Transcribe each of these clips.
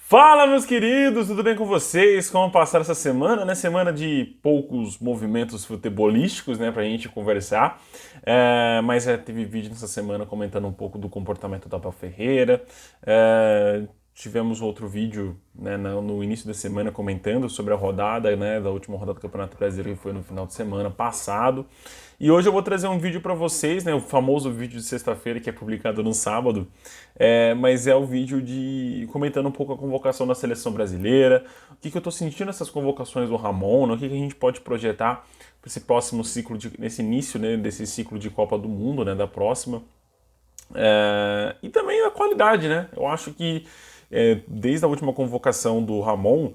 Fala, meus queridos, tudo bem com vocês? Como passaram essa semana, né? Semana de poucos movimentos futebolísticos, né, pra gente conversar. Mas teve vídeo nessa semana comentando um pouco do comportamento do Abel Ferreira. Tivemos outro vídeo, né, no início da semana comentando sobre a rodada, né, da última rodada do Campeonato Brasileiro, que foi no final de semana passado. E hoje eu vou trazer um vídeo para vocês, né, o famoso vídeo de sexta-feira que é publicado no sábado, mas é o vídeo de comentando um pouco a convocação da seleção brasileira, o que eu estou sentindo nessas convocações do Ramon, né, o que a gente pode projetar para esse próximo ciclo, nesse início, né, desse ciclo de Copa do Mundo, né, da próxima. E também a qualidade, né? Eu acho que desde a última convocação do Ramon,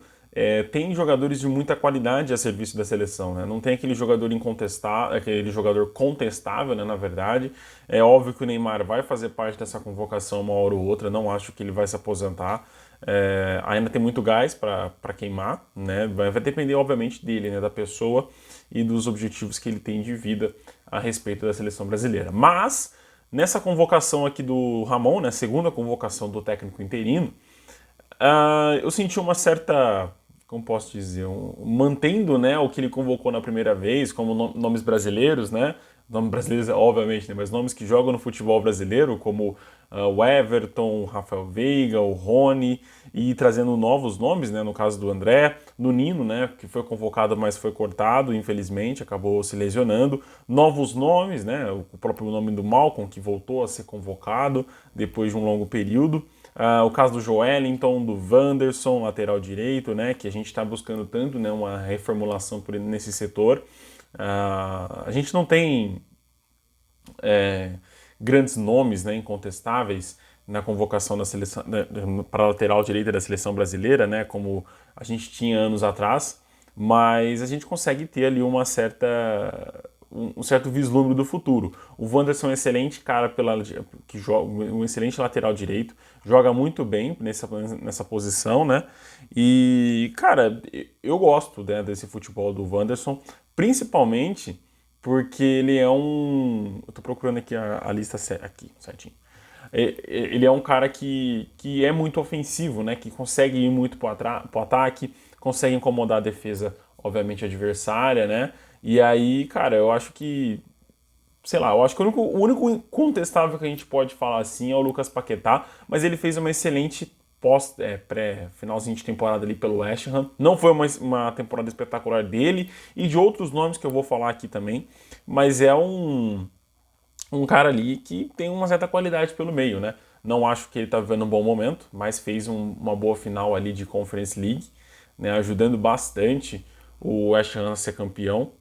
tem jogadores de muita qualidade a serviço da seleção, né? Não tem aquele jogador incontestável, aquele jogador contestável, né, na verdade. É óbvio que o Neymar vai fazer parte dessa convocação uma hora ou outra, não acho que ele vai se aposentar. Ainda tem muito gás para queimar, né? Vai depender, obviamente, dele, né, da pessoa e dos objetivos que ele tem de vida a respeito da seleção brasileira. Mas nessa convocação aqui do Ramon, né, segunda convocação do técnico interino, eu senti uma certa, como posso dizer, mantendo, né, o que ele convocou na primeira vez, como nomes brasileiros, né, nomes brasileiros, obviamente, né, mas nomes que jogam no futebol brasileiro, como o Everton, o Rafael Veiga, o Rony, e trazendo novos nomes, né, no caso do André, do Nino, né, que foi convocado, mas foi cortado, infelizmente, acabou se lesionando. Novos nomes, né, o próprio nome do Malcolm, que voltou a ser convocado depois de um longo período. O caso do Joelinton, do Wanderson, lateral direito, né, que a gente está buscando tanto, né, uma reformulação nesse setor. A gente não tem grandes nomes, né, incontestáveis na convocação da seleção, para a lateral direita da seleção brasileira, né, como a gente tinha anos atrás, mas a gente consegue ter ali um certo vislumbre do futuro. O Wanderson é um excelente cara que joga, um excelente lateral direito, joga muito bem nessa posição, né? E, cara, eu gosto, né, desse futebol do Wanderson, principalmente porque ele é um. Eu tô procurando aqui a lista aqui, certinho. Ele é um cara que é muito ofensivo, né? Que consegue ir muito pro ataque, consegue incomodar a defesa, obviamente, adversária, né? E aí, cara, eu acho que. Sei lá, eu acho que o único incontestável que a gente pode falar assim é o Lucas Paquetá, mas ele fez uma excelente finalzinho de temporada ali pelo West Ham. Não foi uma temporada espetacular dele e de outros nomes que eu vou falar aqui também, mas é um cara ali que tem uma certa qualidade pelo meio, né? Não acho que ele tá vivendo um bom momento, mas fez uma boa final ali de Conference League, né? Ajudando bastante o West Ham a ser campeão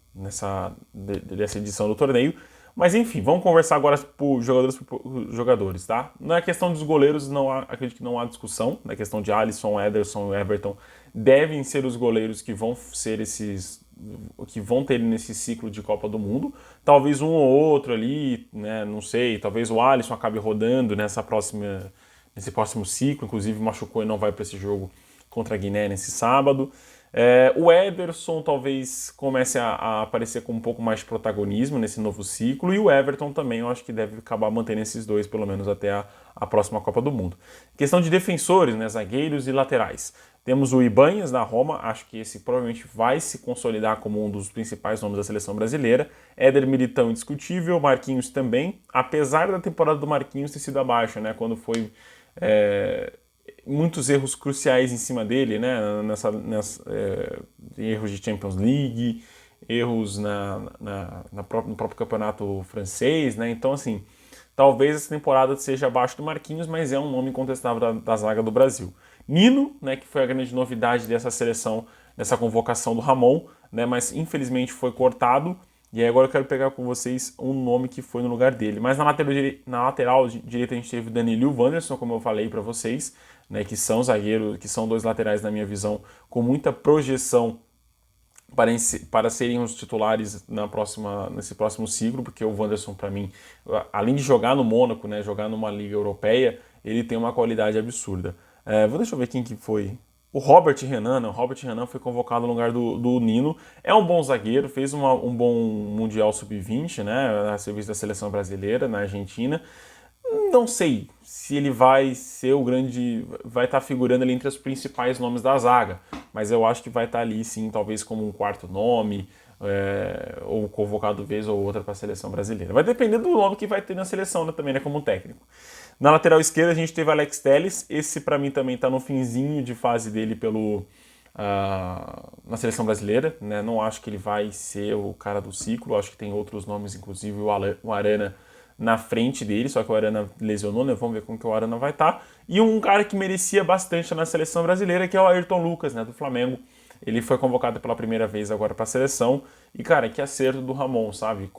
dessa edição do torneio. Mas enfim, vamos conversar agora por jogadores, tá? Na questão dos goleiros, acredito que não há discussão. Na questão de Alisson, Ederson e Everton, devem ser os goleiros que vão ser que vão ter nesse ciclo de Copa do Mundo. Talvez um ou outro ali, né? Não sei. Talvez o Alisson acabe rodando nesse próximo ciclo. Inclusive machucou e não vai para esse jogo contra a Guiné nesse sábado. O Ederson talvez comece a aparecer com um pouco mais de protagonismo nesse novo ciclo, e o Everton também eu acho que deve acabar mantendo esses dois, pelo menos até a próxima Copa do Mundo. Questão de defensores, né, zagueiros e laterais. Temos o Ibanhas da Roma, acho que esse provavelmente vai se consolidar como um dos principais nomes da seleção brasileira. Éder Militão indiscutível, Marquinhos também, apesar da temporada do Marquinhos ter sido abaixo, né, quando foi muitos erros cruciais em cima dele, né? Erros de Champions League, erros no próprio campeonato francês, né? Então, assim, talvez essa temporada seja abaixo do Marquinhos, mas é um nome incontestável da zaga do Brasil. Nino, né, que foi a grande novidade dessa seleção, dessa convocação do Ramon, né? Mas infelizmente foi cortado. E aí agora eu quero pegar com vocês um nome que foi no lugar dele. Mas na lateral direita a gente teve o Danilo e o Wanderson, como eu falei para vocês, né, que são zagueiros, que são dois laterais na minha visão, com muita projeção para serem os titulares nesse próximo ciclo, porque o Wanderson, para mim, além de jogar no Mônaco, né, jogar numa liga europeia, ele tem uma qualidade absurda. Deixa eu ver quem que foi. O Robert Renan, né? O Robert Renan foi convocado no lugar do Nino. É um bom zagueiro, fez um bom Mundial Sub-20, né? A serviço da seleção brasileira na Argentina. Não sei se ele vai ser o grande. Vai estar figurando ali entre os principais nomes da zaga, mas eu acho que vai estar ali sim, talvez como um quarto nome, ou convocado vez ou outra para a seleção brasileira. Vai depender do nome que vai ter na seleção, né, também, né, como técnico. Na lateral esquerda a gente teve Alex Telles, esse para mim também está no finzinho de fase dele na seleção brasileira, né? Não acho que ele vai ser o cara do ciclo, acho que tem outros nomes, inclusive o Arana na frente dele, só que o Arana lesionou, né? Vamos ver como que o Arana vai estar. E um cara que merecia bastante na seleção brasileira, que é o Ayrton Lucas, né, do Flamengo. Ele foi convocado pela primeira vez agora para a seleção. E, cara, que acerto do Ramon, sabe?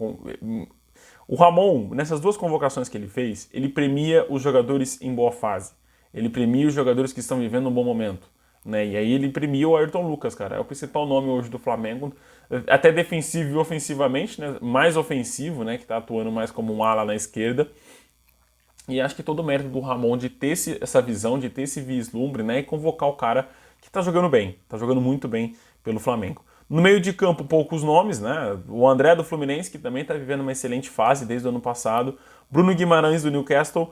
O Ramon, nessas duas convocações que ele fez, ele premia os jogadores em boa fase. Ele premia os jogadores que estão vivendo um bom momento. Né? E aí ele premia o Ayrton Lucas, cara. É o principal nome hoje do Flamengo. Até defensivo e ofensivamente, né? Mais ofensivo, né? Que tá atuando mais como um ala na esquerda. E acho que todo o mérito do Ramon de ter essa visão, de ter esse vislumbre, né? E convocar o cara que tá jogando bem. Tá jogando muito bem pelo Flamengo. No meio de campo, poucos nomes, né? O André do Fluminense, que também está vivendo uma excelente fase desde o ano passado. Bruno Guimarães do Newcastle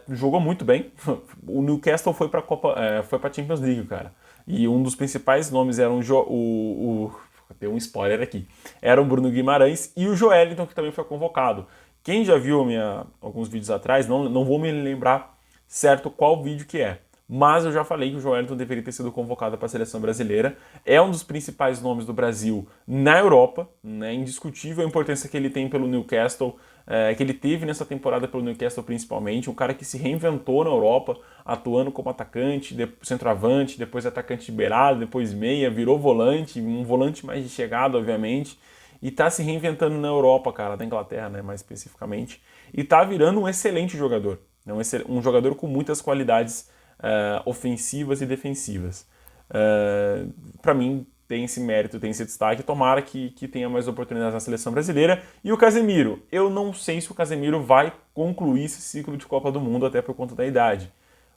jogou muito bem. O Newcastle foi para a Champions League, cara. E um dos principais nomes era deu um spoiler aqui. Era o Bruno Guimarães e o Joelinton, que também foi convocado. Quem já viu alguns vídeos atrás, não vou me lembrar certo qual vídeo que é. Mas eu já falei que o Joelinton deveria ter sido convocado para a seleção brasileira. É um dos principais nomes do Brasil na Europa, né? Indiscutível a importância que ele tem pelo Newcastle, que ele teve nessa temporada pelo Newcastle principalmente. Um cara que se reinventou na Europa, atuando como atacante, centroavante, depois atacante de beirada, depois meia, virou volante, um volante mais de chegada, obviamente. E tá se reinventando na Europa, cara, na Inglaterra, né, mais especificamente. E tá virando um excelente jogador. Né, um jogador com muitas qualidades ofensivas e defensivas. Para mim, tem esse mérito, tem esse destaque. Tomara que tenha mais oportunidades na seleção brasileira. E o Casemiro, eu não sei se o Casemiro vai concluir esse ciclo de Copa do Mundo, até por conta da idade.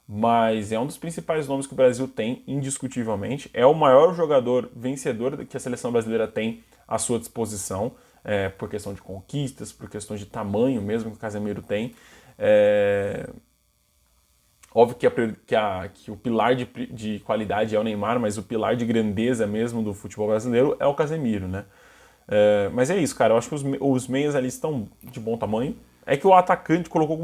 Mas é um dos principais nomes que o Brasil tem, indiscutivelmente. É o maior jogador vencedor que a seleção brasileira tem à sua disposição, por questão de conquistas, por questão de tamanho mesmo que o Casemiro tem. Óbvio que o pilar de qualidade é o Neymar, mas o pilar de grandeza mesmo do futebol brasileiro é o Casemiro, né? Mas é isso, cara. Eu acho que os meias ali estão de bom tamanho. É que o atacante colocou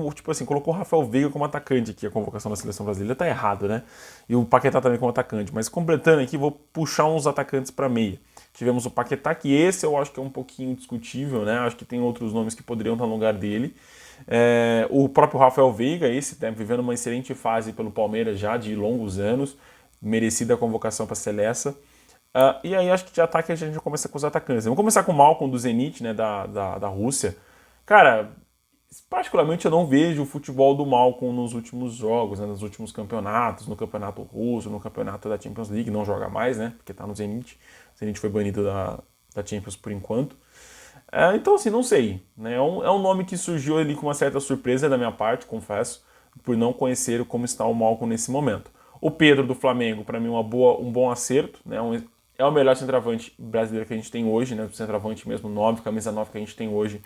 colocou o Rafael Veiga como atacante aqui, a convocação da seleção brasileira. Tá errado, né? E o Paquetá também como atacante. Mas completando aqui, vou puxar uns atacantes para meia. Tivemos o Paquetá, que esse eu acho que é um pouquinho discutível, né? Acho que tem outros nomes que poderiam estar no lugar dele. O próprio Rafael Veiga, esse tá vivendo uma excelente fase pelo Palmeiras já de longos anos, merecida a convocação para a seleção. E aí acho que de ataque a gente começa com os atacantes. Vamos começar com o Malcom do Zenit, né, da Rússia. Cara, particularmente eu não vejo o futebol do Malcom nos últimos jogos, né, nos últimos campeonatos, no campeonato russo, no campeonato da Champions League, não joga mais, né, porque tá no Zenit. O Zenit foi banido da Champions por enquanto. Então, assim, não sei. Né? É um nome que surgiu ali com uma certa surpresa da minha parte, confesso, por não conhecer como está o Malcom nesse momento. O Pedro do Flamengo, para mim, um bom acerto. Né? É o melhor centroavante brasileiro que a gente tem hoje, né? O centroavante mesmo 9, camisa 9 que a gente tem hoje,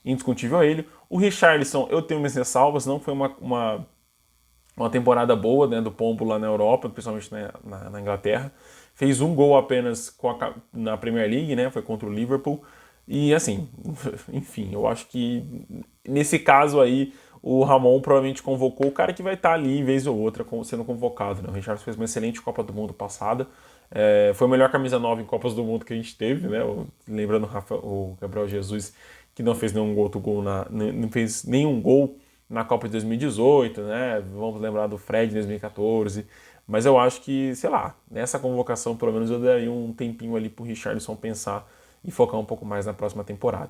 indiscutível ele. O Richarlison, eu tenho minhas ressalvas, não foi uma temporada boa, né, do Pombo lá na Europa, principalmente na Inglaterra. Fez um gol apenas na Premier League, né? Foi contra o Liverpool. E assim, enfim, eu acho que nesse caso aí o Ramon provavelmente convocou o cara que vai estar ali, vez ou outra, sendo convocado. Né? O Richarlison fez uma excelente Copa do Mundo passada. Foi a melhor camisa 9 em Copas do Mundo que a gente teve, né? Lembrando o Gabriel Jesus, que não fez nenhum não fez nenhum gol na Copa de 2018, né? Vamos lembrar do Fred em 2014. Mas eu acho que, sei lá, nessa convocação, pelo menos eu daria um tempinho ali pro Richarlison pensar e focar um pouco mais na próxima temporada.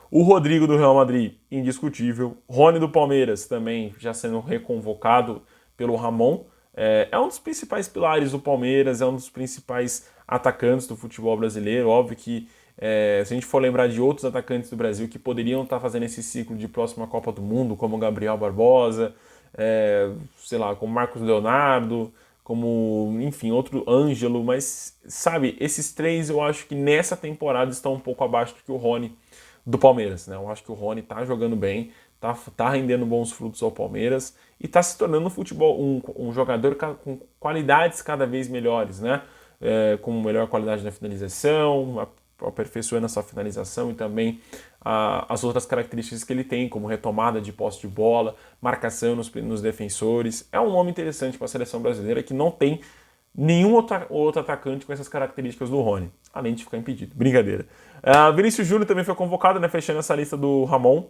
O Rodrigo do Real Madrid, indiscutível. Rony do Palmeiras, também já sendo reconvocado pelo Ramon. É um dos principais pilares do Palmeiras, é um dos principais atacantes do futebol brasileiro. Óbvio que se a gente for lembrar de outros atacantes do Brasil que poderiam estar fazendo esse ciclo de próxima Copa do Mundo, como Gabriel Barbosa, sei lá, como Marcos Leonardo, como, enfim, outro Ângelo, mas, sabe, esses três eu acho que nessa temporada estão um pouco abaixo do que o Rony do Palmeiras, né? Eu acho que o Rony tá jogando bem, tá rendendo bons frutos ao Palmeiras e tá se tornando um jogador com qualidades cada vez melhores, né? Com melhor qualidade na finalização, aperfeiçoando a sua finalização e também as outras características que ele tem, como retomada de posse de bola, marcação nos defensores. É um nome interessante para a seleção brasileira que não tem nenhum outro atacante com essas características do Rony, além de ficar impedido. Brincadeira. Vinícius Júnior também foi convocado, né, fechando essa lista do Ramon.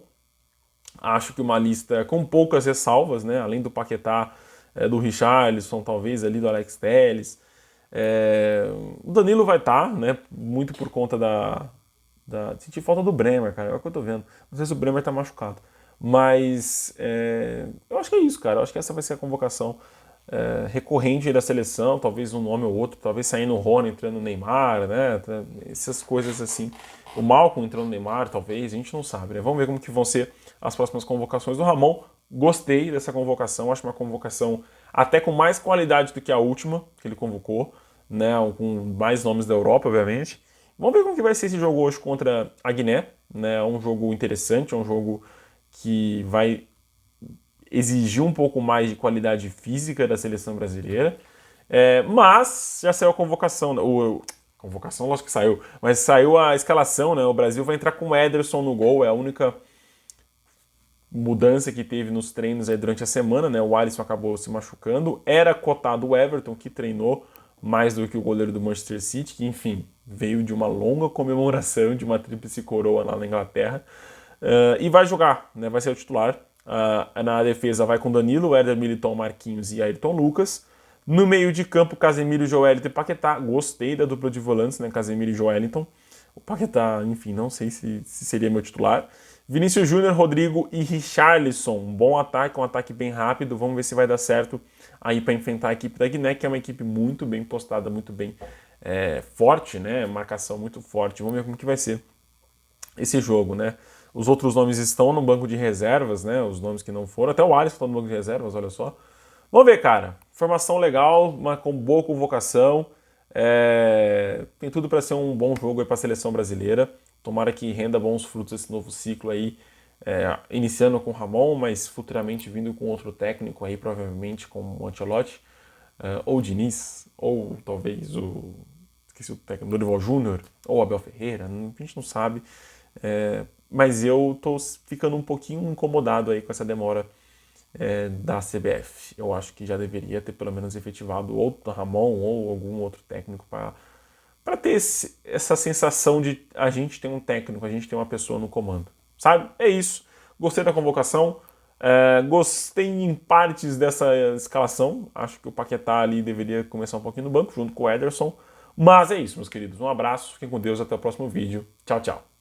Acho que uma lista com poucas ressalvas, né, além do Paquetá, do Richarlison, talvez ali do Alex Telles. O Danilo vai estar, né, muito por conta sentir falta do Bremer, cara, é o que eu tô vendo. Não sei se o Bremer tá machucado, mas eu acho que é isso, cara. Eu acho que essa vai ser a convocação recorrente da seleção, talvez um nome ou outro, talvez saindo o Rony, entrando o Neymar, né, essas coisas assim. O Malcom entrando no Neymar, talvez, a gente não sabe, né? Vamos ver como que vão ser as próximas convocações do Ramon. Gostei dessa convocação, acho uma convocação até com mais qualidade do que a última que ele convocou, né, com mais nomes da Europa, obviamente. Vamos ver como que vai ser esse jogo hoje contra a Guiné, né? É um jogo interessante, é um jogo que vai exigir um pouco mais de qualidade física da seleção brasileira, mas já saiu a convocação, convocação lógico que saiu, mas saiu a escalação, né? O Brasil vai entrar com o Ederson no gol, é a única mudança que teve nos treinos aí durante a semana, né? O Alisson acabou se machucando, era cotado o Everton, que treinou mais do que o goleiro do Manchester City, que enfim, veio de uma longa comemoração de uma tríplice coroa lá na Inglaterra, e vai jogar, né? Vai ser o titular. Na defesa vai com Danilo, Éder Militão, Marquinhos e Ayrton Lucas. No meio de campo, Casemiro, Joelinton e Paquetá. Gostei da dupla de volantes, né? Casemiro e Joelinton. O Paquetá, enfim, não sei se seria meu titular. Vinícius Júnior, Rodrigo e Richarlison. Um bom ataque, um ataque bem rápido. Vamos ver se vai dar certo aí para enfrentar a equipe da Guiné, que é uma equipe muito bem postada, muito bem forte, né? Marcação muito forte. Vamos ver como que vai ser esse jogo, né? Os outros nomes estão no banco de reservas, né? Os nomes que não foram. Até o Alisson está no banco de reservas, olha só. Vamos ver, cara. Formação legal, uma boa convocação. Tem tudo para ser um bom jogo para a seleção brasileira. Tomara que renda bons frutos esse novo ciclo aí. Iniciando com o Ramon, mas futuramente vindo com outro técnico aí, provavelmente com o Ancelotti, ou o Diniz, ou talvez esqueci o técnico, Dorival Júnior, ou Abel Ferreira, a gente não sabe. Mas eu tô ficando um pouquinho incomodado aí com essa demora da CBF. Eu acho que já deveria ter pelo menos efetivado ou o Ramon ou algum outro técnico para ter essa sensação de a gente tem um técnico, a gente tem uma pessoa no comando. Sabe? É isso. Gostei da convocação. Gostei em partes dessa escalação. Acho que o Paquetá ali deveria começar um pouquinho no banco, junto com o Ederson. Mas é isso, meus queridos. Um abraço, fiquem com Deus, até o próximo vídeo. Tchau, tchau.